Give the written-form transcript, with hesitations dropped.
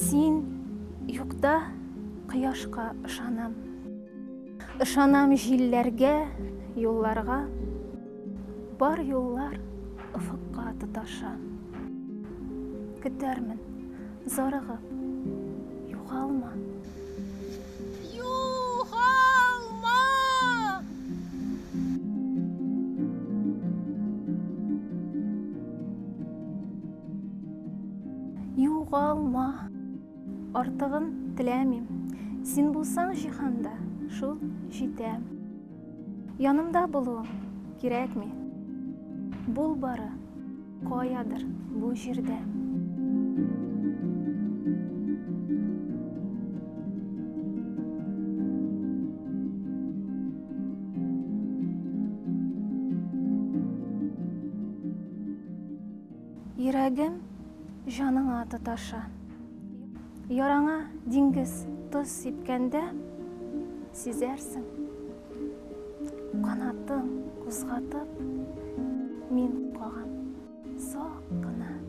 Син юкта кояшка ышанам. Ышанам җилләргә, юлларга. Бар юллар офыкка тоташа. Көтәрмен, зарыгып, югалма. Югалма! Югалма. Артыгын теләмим. Син булсаң җиһанда, шул җитәм. Янымда булуың кирәкми. Бул бары каядыр бу җирдә. Йөрәгем җаныңа тоташа. Яраңа диңгез тоз сипкәндә, сизәрсең. Канатың кузгатып, мин кагам сак кына.